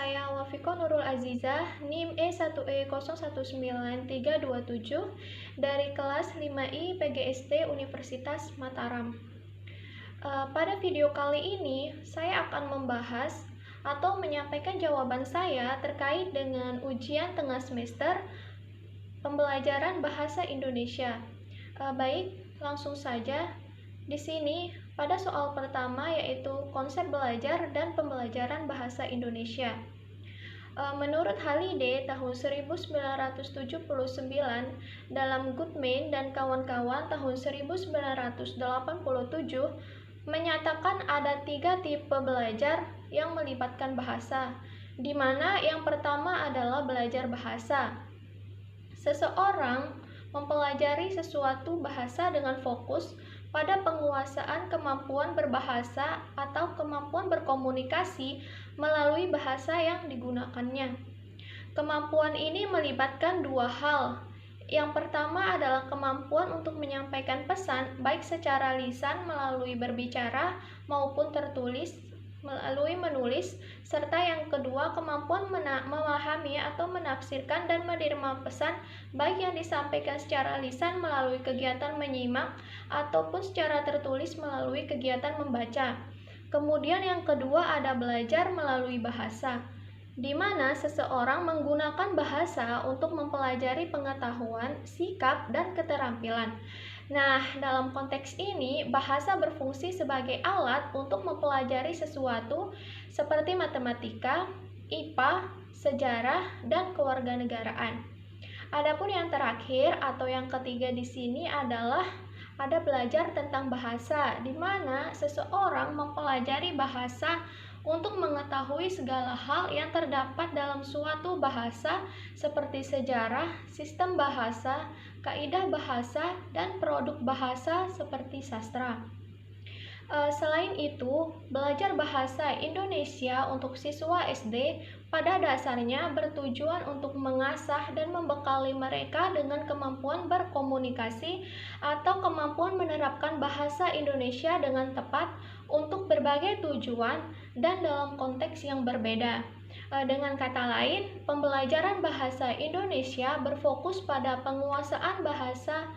saya Wafiko Nurul Azizah, NIM E1E019327 dari kelas 5I PGSD Universitas Mataram. Pada video kali ini, saya akan membahas atau menyampaikan jawaban saya terkait dengan ujian tengah semester pembelajaran bahasa Indonesia. Baik, langsung saja. Di sini, pada soal pertama yaitu konsep belajar dan pembelajaran bahasa Indonesia. Menurut Halide tahun 1979 dalam Goodman dan kawan-kawan tahun 1987 menyatakan ada 3 tipe belajar yang melibatkan bahasa, di mana yang pertama adalah belajar bahasa. Seseorang mempelajari sesuatu bahasa dengan fokus pada penguasaan kemampuan berbahasa atau kemampuan berkomunikasi melalui bahasa yang digunakannya. Kemampuan ini melibatkan 2 hal. Yang pertama adalah kemampuan untuk menyampaikan pesan baik secara lisan melalui berbicara maupun tertulis melalui menulis, serta yang kedua kemampuan memahami atau menafsirkan dan menerima pesan baik yang disampaikan secara lisan melalui kegiatan menyimak ataupun secara tertulis melalui kegiatan membaca. Kemudian yang kedua ada belajar melalui bahasa, di mana seseorang menggunakan bahasa untuk mempelajari pengetahuan, sikap, dan keterampilan. Nah, dalam konteks ini, bahasa berfungsi sebagai alat untuk mempelajari sesuatu seperti matematika, IPA, sejarah, dan kewarganegaraan. Adapun yang terakhir atau yang ketiga di sini adalah ada belajar tentang bahasa, di mana seseorang mempelajari bahasa untuk mengetahui segala hal yang terdapat dalam suatu bahasa seperti sejarah, sistem bahasa, kaidah bahasa, dan produk bahasa seperti sastra. Selain itu, belajar bahasa Indonesia untuk siswa SD pada dasarnya bertujuan untuk mengasah dan membekali mereka dengan kemampuan berkomunikasi atau kemampuan menerapkan bahasa Indonesia dengan tepat untuk berbagai tujuan dan dalam konteks yang berbeda. Dengan kata lain, pembelajaran bahasa Indonesia berfokus pada penguasaan bahasa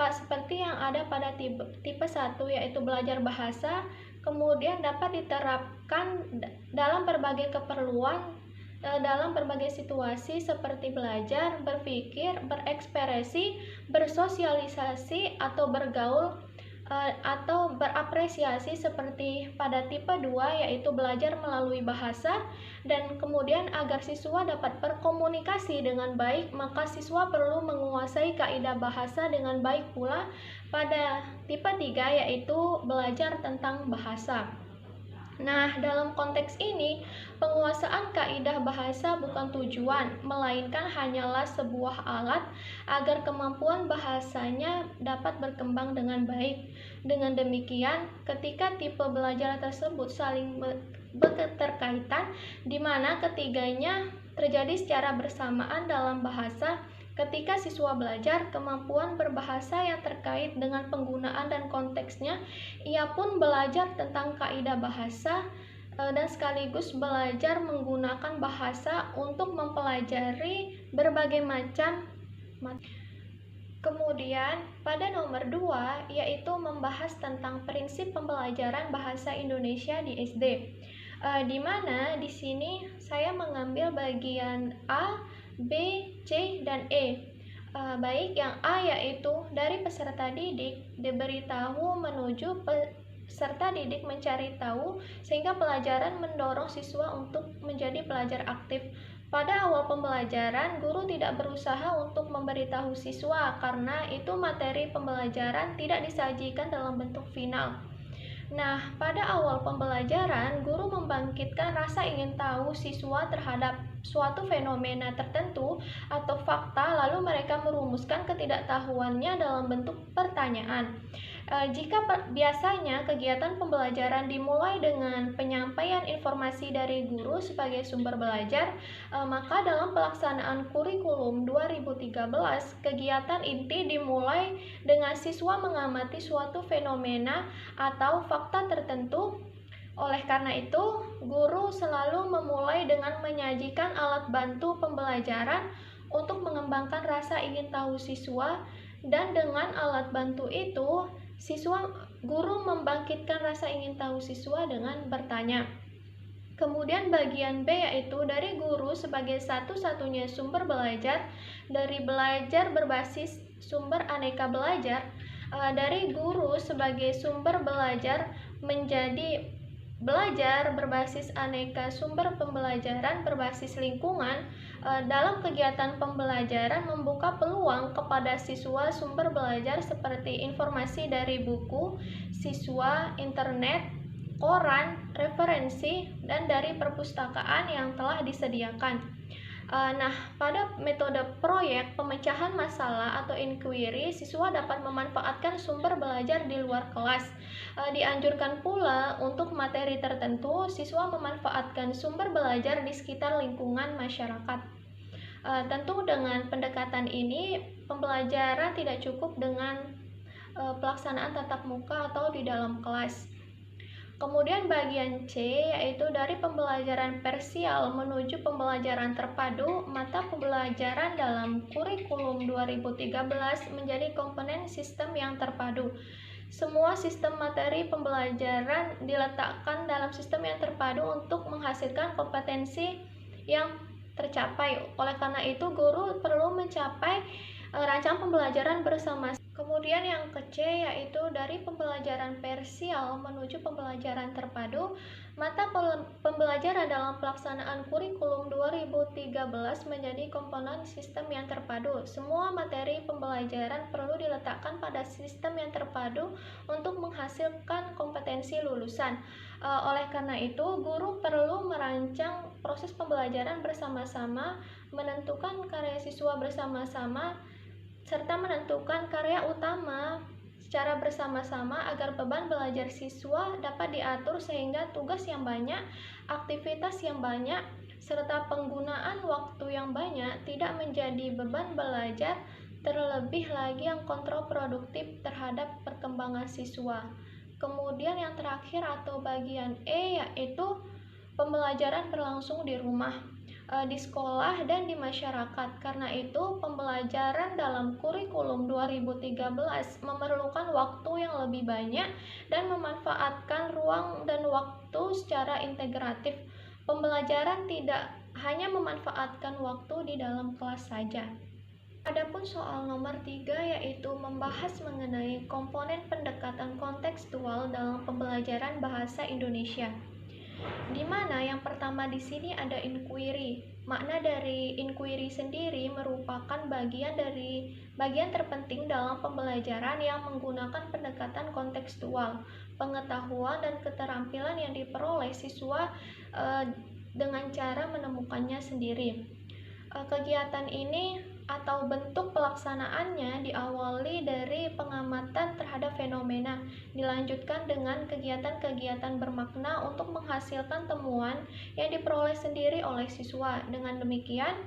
seperti yang ada pada tipe 1 yaitu belajar bahasa, kemudian dapat diterapkan dalam berbagai keperluan dalam berbagai situasi seperti belajar, berpikir, berekspresi, bersosialisasi atau bergaul atau berapresiasi seperti pada tipe 2 yaitu belajar melalui bahasa. Dan kemudian agar siswa dapat berkomunikasi dengan baik, maka siswa perlu menguasai kaidah bahasa dengan baik pula pada tipe 3 yaitu belajar tentang bahasa. Nah, dalam konteks ini, penguasaan kaidah bahasa bukan tujuan, melainkan hanyalah sebuah alat agar kemampuan bahasanya dapat berkembang dengan baik. Dengan demikian, ketika tipe belajar tersebut saling berketerkaitan, di mana ketiganya terjadi secara bersamaan dalam bahasa. Ketika siswa belajar kemampuan berbahasa yang terkait dengan penggunaan dan konteksnya, ia pun belajar tentang kaidah bahasa dan sekaligus belajar menggunakan bahasa untuk mempelajari berbagai macam materi. Kemudian, pada nomor 2, yaitu membahas tentang prinsip pembelajaran bahasa Indonesia di SD. Di mana di sini saya mengambil bagian A, B, C, dan E. Baik, yang A yaitu dari peserta didik diberitahu menuju peserta didik mencari tahu sehingga pelajaran mendorong siswa untuk menjadi pelajar aktif. Pada awal pembelajaran, guru tidak berusaha untuk memberitahu siswa karena itu materi pembelajaran tidak disajikan dalam bentuk final. Nah, pada awal pembelajaran, guru membangkitkan rasa ingin tahu siswa terhadap suatu fenomena tertentu atau fakta, lalu mereka merumuskan ketidaktahuannya dalam bentuk pertanyaan. Jika biasanya kegiatan pembelajaran dimulai dengan penyampaian informasi dari guru sebagai sumber belajar, maka dalam pelaksanaan kurikulum 2013, kegiatan inti dimulai dengan siswa mengamati suatu fenomena atau fakta tertentu Oleh karena itu, guru selalu memulai dengan menyajikan alat bantu pembelajaran untuk mengembangkan rasa ingin tahu siswa, dan dengan alat bantu itu, guru membangkitkan rasa ingin tahu siswa dengan bertanya. Kemudian bagian B yaitu dari guru sebagai satu-satunya sumber belajar, dari belajar berbasis sumber aneka belajar, dari guru sebagai sumber belajar menjadi belajar berbasis aneka sumber pembelajaran berbasis lingkungan. Dalam kegiatan pembelajaran membuka peluang kepada siswa sumber belajar seperti informasi dari buku, siswa, internet, koran, referensi, dan dari perpustakaan yang telah disediakan. Nah, pada metode proyek pemecahan masalah atau inquiry, siswa dapat memanfaatkan sumber belajar di luar kelas. Dianjurkan pula untuk materi tertentu, siswa memanfaatkan sumber belajar di sekitar lingkungan masyarakat. Tentu dengan pendekatan ini, pembelajaran tidak cukup dengan pelaksanaan tatap muka atau di dalam kelas. Kemudian bagian C yaitu dari pembelajaran parsial menuju pembelajaran terpadu, mata pembelajaran dalam kurikulum 2013 menjadi komponen sistem yang terpadu. Semua sistem materi pembelajaran diletakkan dalam sistem yang terpadu untuk menghasilkan kompetensi yang tercapai. Oleh karena itu, guru perlu mencapai rancangan pembelajaran bersama. Kemudian yang ke-C yaitu dari pembelajaran parsial menuju pembelajaran terpadu, mata pembelajaran dalam pelaksanaan kurikulum 2013 menjadi komponen sistem yang terpadu. Semua materi pembelajaran perlu diletakkan pada sistem yang terpadu untuk menghasilkan kompetensi lulusan. Oleh karena itu, guru perlu merancang proses pembelajaran bersama-sama, menentukan karya siswa bersama-sama, serta menentukan karya utama secara bersama-sama agar beban belajar siswa dapat diatur sehingga tugas yang banyak, aktivitas yang banyak, serta penggunaan waktu yang banyak tidak menjadi beban belajar, terlebih lagi yang kontraproduktif terhadap perkembangan siswa. Kemudian yang terakhir atau bagian E yaitu pembelajaran berlangsung di rumah, di sekolah dan di masyarakat. Karena itu, pembelajaran dalam kurikulum 2013 memerlukan waktu yang lebih banyak dan memanfaatkan ruang dan waktu secara integratif. Pembelajaran tidak hanya memanfaatkan waktu di dalam kelas saja. Adapun soal nomor 3 yaitu membahas mengenai komponen pendekatan kontekstual dalam pembelajaran bahasa Indonesia. Di mana yang pertama di sini ada inquiry. Makna dari inquiry sendiri merupakan bagian terpenting dalam pembelajaran yang menggunakan pendekatan kontekstual, pengetahuan dan keterampilan yang diperoleh siswa dengan cara menemukannya sendiri. Kegiatan ini atau bentuk pelaksanaannya diawali dari pengamatan terhadap fenomena, dilanjutkan dengan kegiatan-kegiatan bermakna untuk menghasilkan temuan yang diperoleh sendiri oleh siswa. Dengan demikian,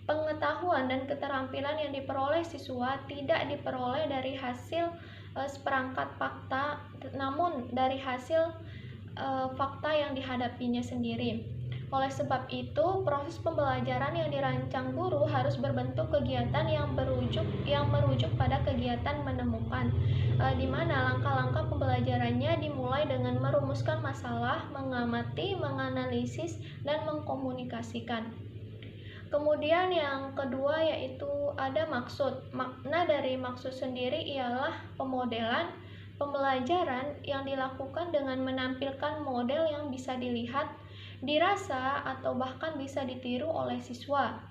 pengetahuan dan keterampilan yang diperoleh siswa tidak diperoleh dari hasil seperangkat fakta, namun dari hasil fakta yang dihadapinya sendiri. Oleh sebab itu, proses pembelajaran yang dirancang guru harus berbentuk kegiatan yang merujuk pada kegiatan menemukan, di mana langkah-langkah pembelajarannya dimulai dengan merumuskan masalah, mengamati, menganalisis, dan mengkomunikasikan. Kemudian yang kedua yaitu ada maksud. Makna dari maksud sendiri ialah pemodelan pembelajaran yang dilakukan dengan menampilkan model yang bisa dilihat, dirasa, atau bahkan bisa ditiru oleh siswa.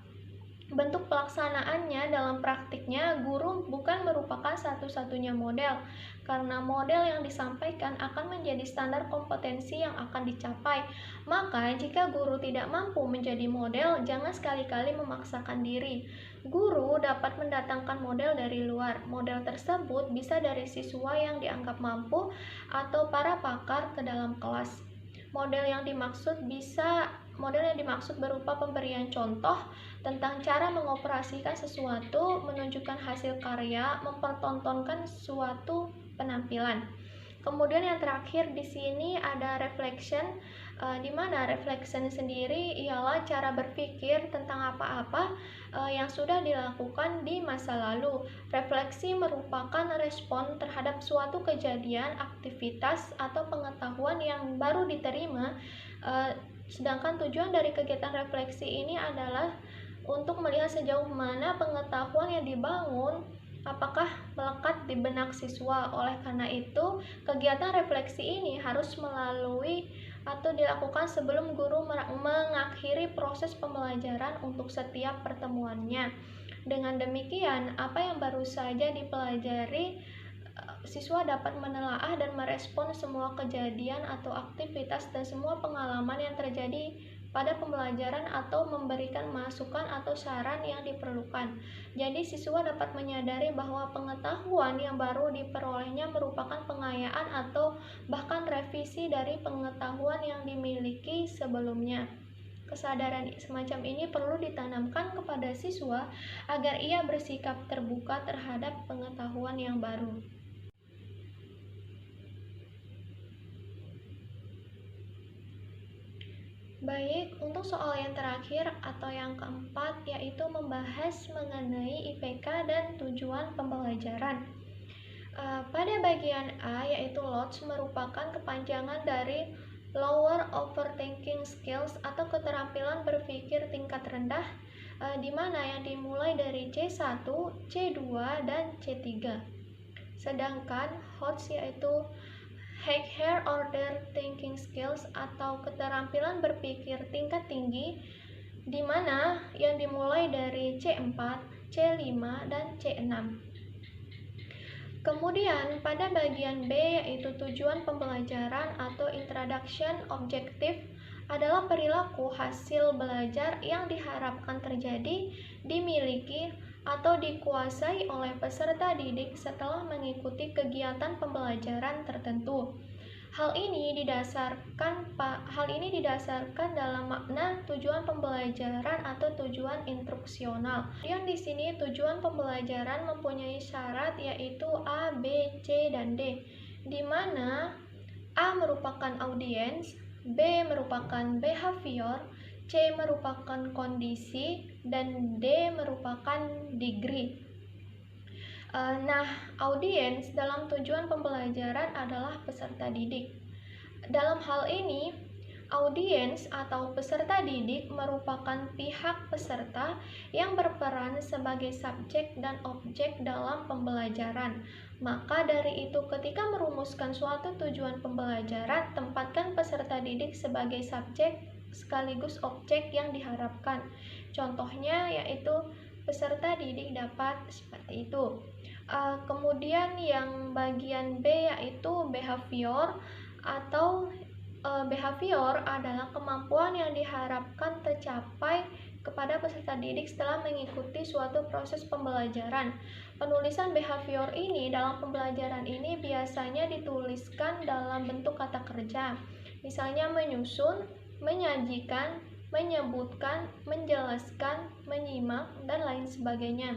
Bentuk pelaksanaannya dalam praktiknya, guru bukan merupakan satu-satunya model, karena model yang disampaikan akan menjadi standar kompetensi yang akan dicapai. Maka, jika guru tidak mampu menjadi model, jangan sekali-kali memaksakan diri. Guru dapat mendatangkan model dari luar. Model tersebut bisa dari siswa yang dianggap mampu atau para pakar ke dalam kelas. Model yang dimaksud berupa pemberian contoh tentang cara mengoperasikan sesuatu, menunjukkan hasil karya, mempertontonkan suatu penampilan. Kemudian yang terakhir di sini ada reflection, di mana reflection sendiri ialah cara berpikir tentang apa-apa yang sudah dilakukan di masa lalu. Refleksi merupakan respon terhadap suatu kejadian, aktivitas, atau pengetahuan yang baru diterima, sedangkan tujuan dari kegiatan refleksi ini adalah untuk melihat sejauh mana pengetahuan yang dibangun apakah melekat di benak siswa. Oleh karena itu, kegiatan refleksi ini harus melalui atau dilakukan sebelum guru mengakhiri proses pembelajaran untuk setiap pertemuannya. Dengan demikian, apa yang baru saja dipelajari, siswa dapat menelaah dan merespon semua kejadian atau aktivitas dan semua pengalaman yang terjadi pada pembelajaran atau memberikan masukan atau saran yang diperlukan. Jadi siswa dapat menyadari bahwa pengetahuan yang baru diperolehnya merupakan pengayaan atau bahkan revisi dari pengetahuan yang dimiliki sebelumnya. Kesadaran semacam ini perlu ditanamkan kepada siswa agar ia bersikap terbuka terhadap pengetahuan yang baru. Baik, untuk soal yang terakhir atau yang keempat, yaitu membahas mengenai IPK dan tujuan pembelajaran. Pada bagian A, yaitu LOTS, merupakan kepanjangan dari Lower Overthinking Skills atau keterampilan berpikir tingkat rendah, di mana yang dimulai dari C1, C2, dan C3. Sedangkan HOTS yaitu Higher Order Thinking Skills atau keterampilan berpikir tingkat tinggi, di mana yang dimulai dari C4, C5, dan C6. Kemudian pada bagian B yaitu tujuan pembelajaran atau Introduction Objective adalah perilaku hasil belajar yang diharapkan terjadi, dimiliki, atau dikuasai oleh peserta didik setelah mengikuti kegiatan pembelajaran tertentu. Hal ini didasarkan dalam makna tujuan pembelajaran atau tujuan instruksional. Yang di sini tujuan pembelajaran mempunyai syarat yaitu A, B, C, dan D, di mana A merupakan audiens, B merupakan behavior, C merupakan kondisi, dan D merupakan degree. Nah, audiens dalam tujuan pembelajaran adalah peserta didik. Dalam hal ini, audiens atau peserta didik merupakan pihak peserta yang berperan sebagai subjek dan objek dalam pembelajaran. Maka dari itu, ketika merumuskan suatu tujuan pembelajaran, tempatkan peserta didik sebagai subjek sekaligus objek yang diharapkan. Contohnya yaitu peserta didik dapat seperti itu. Kemudian yang bagian B yaitu behavior atau behavior adalah kemampuan yang diharapkan tercapai kepada peserta didik setelah mengikuti suatu proses pembelajaran. Penulisan behavior ini dalam pembelajaran ini biasanya dituliskan dalam bentuk kata kerja, misalnya menyusun, menyajikan, menyebutkan, menjelaskan, menyimak, dan lain sebagainya.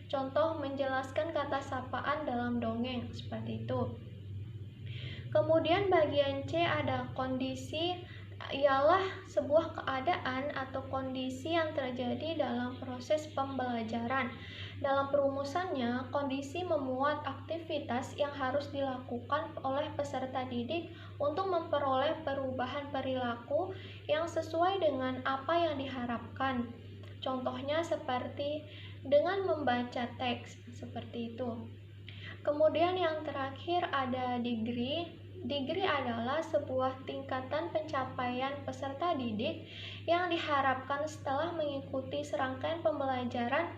Contoh menjelaskan kata sapaan dalam dongeng, seperti itu. Kemudian bagian C ada kondisi, ialah sebuah keadaan atau kondisi yang terjadi dalam proses pembelajaran. Dalam perumusannya, kondisi memuat aktivitas yang harus dilakukan oleh peserta didik untuk memperoleh perubahan perilaku yang sesuai dengan apa yang diharapkan. Contohnya seperti dengan membaca teks, seperti itu. Kemudian yang terakhir ada degree. Degree adalah sebuah tingkatan pencapaian peserta didik yang diharapkan setelah mengikuti serangkaian pembelajaran.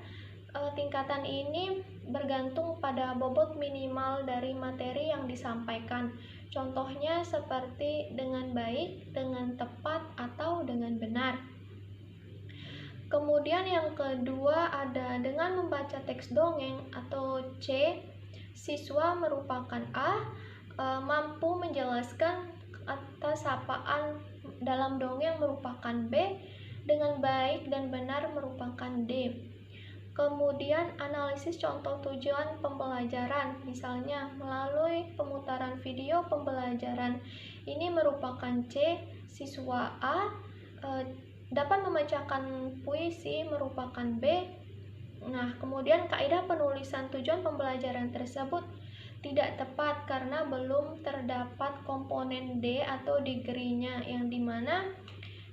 Tingkatan ini bergantung pada bobot minimal dari materi yang disampaikan. Contohnya seperti dengan baik, dengan tepat, atau dengan benar. Kemudian yang kedua ada dengan membaca teks dongeng atau C. Siswa merupakan A, mampu menjelaskan kata sapaan dalam dongeng merupakan B, dengan baik dan benar merupakan D. Kemudian analisis contoh tujuan pembelajaran, misalnya melalui pemutaran video pembelajaran. Ini merupakan C, siswa A dapat membacakan puisi merupakan B. Nah, kemudian kaidah penulisan tujuan pembelajaran tersebut tidak tepat karena belum terdapat komponen D atau degree-nya, yang dimana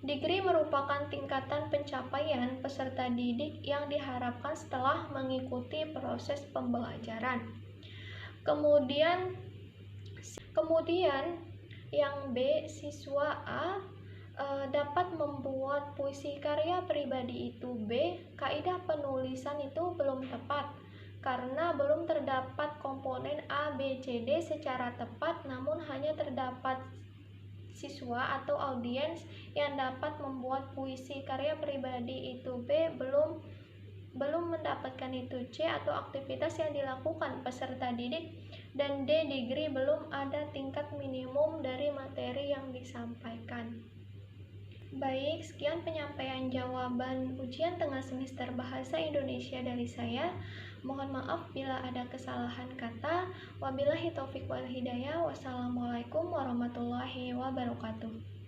degree merupakan tingkatan pencapaian peserta didik yang diharapkan setelah mengikuti proses pembelajaran. Kemudian yang B, siswa A dapat membuat puisi karya pribadi itu B, kaidah penulisan itu belum tepat karena belum terdapat komponen A, B, C, D secara tepat, namun hanya terdapat siswa atau audiens yang dapat membuat puisi karya pribadi itu B, belum mendapatkan itu C atau aktivitas yang dilakukan peserta didik, dan D, degree belum ada tingkat minimum dari materi yang disampaikan. Baik, sekian penyampaian jawaban ujian tengah semester Bahasa Indonesia dari saya. Mohon maaf bila ada kesalahan kata. Wabillahi taufik wal hidayah. Wassalamualaikum warahmatullahi wabarakatuh.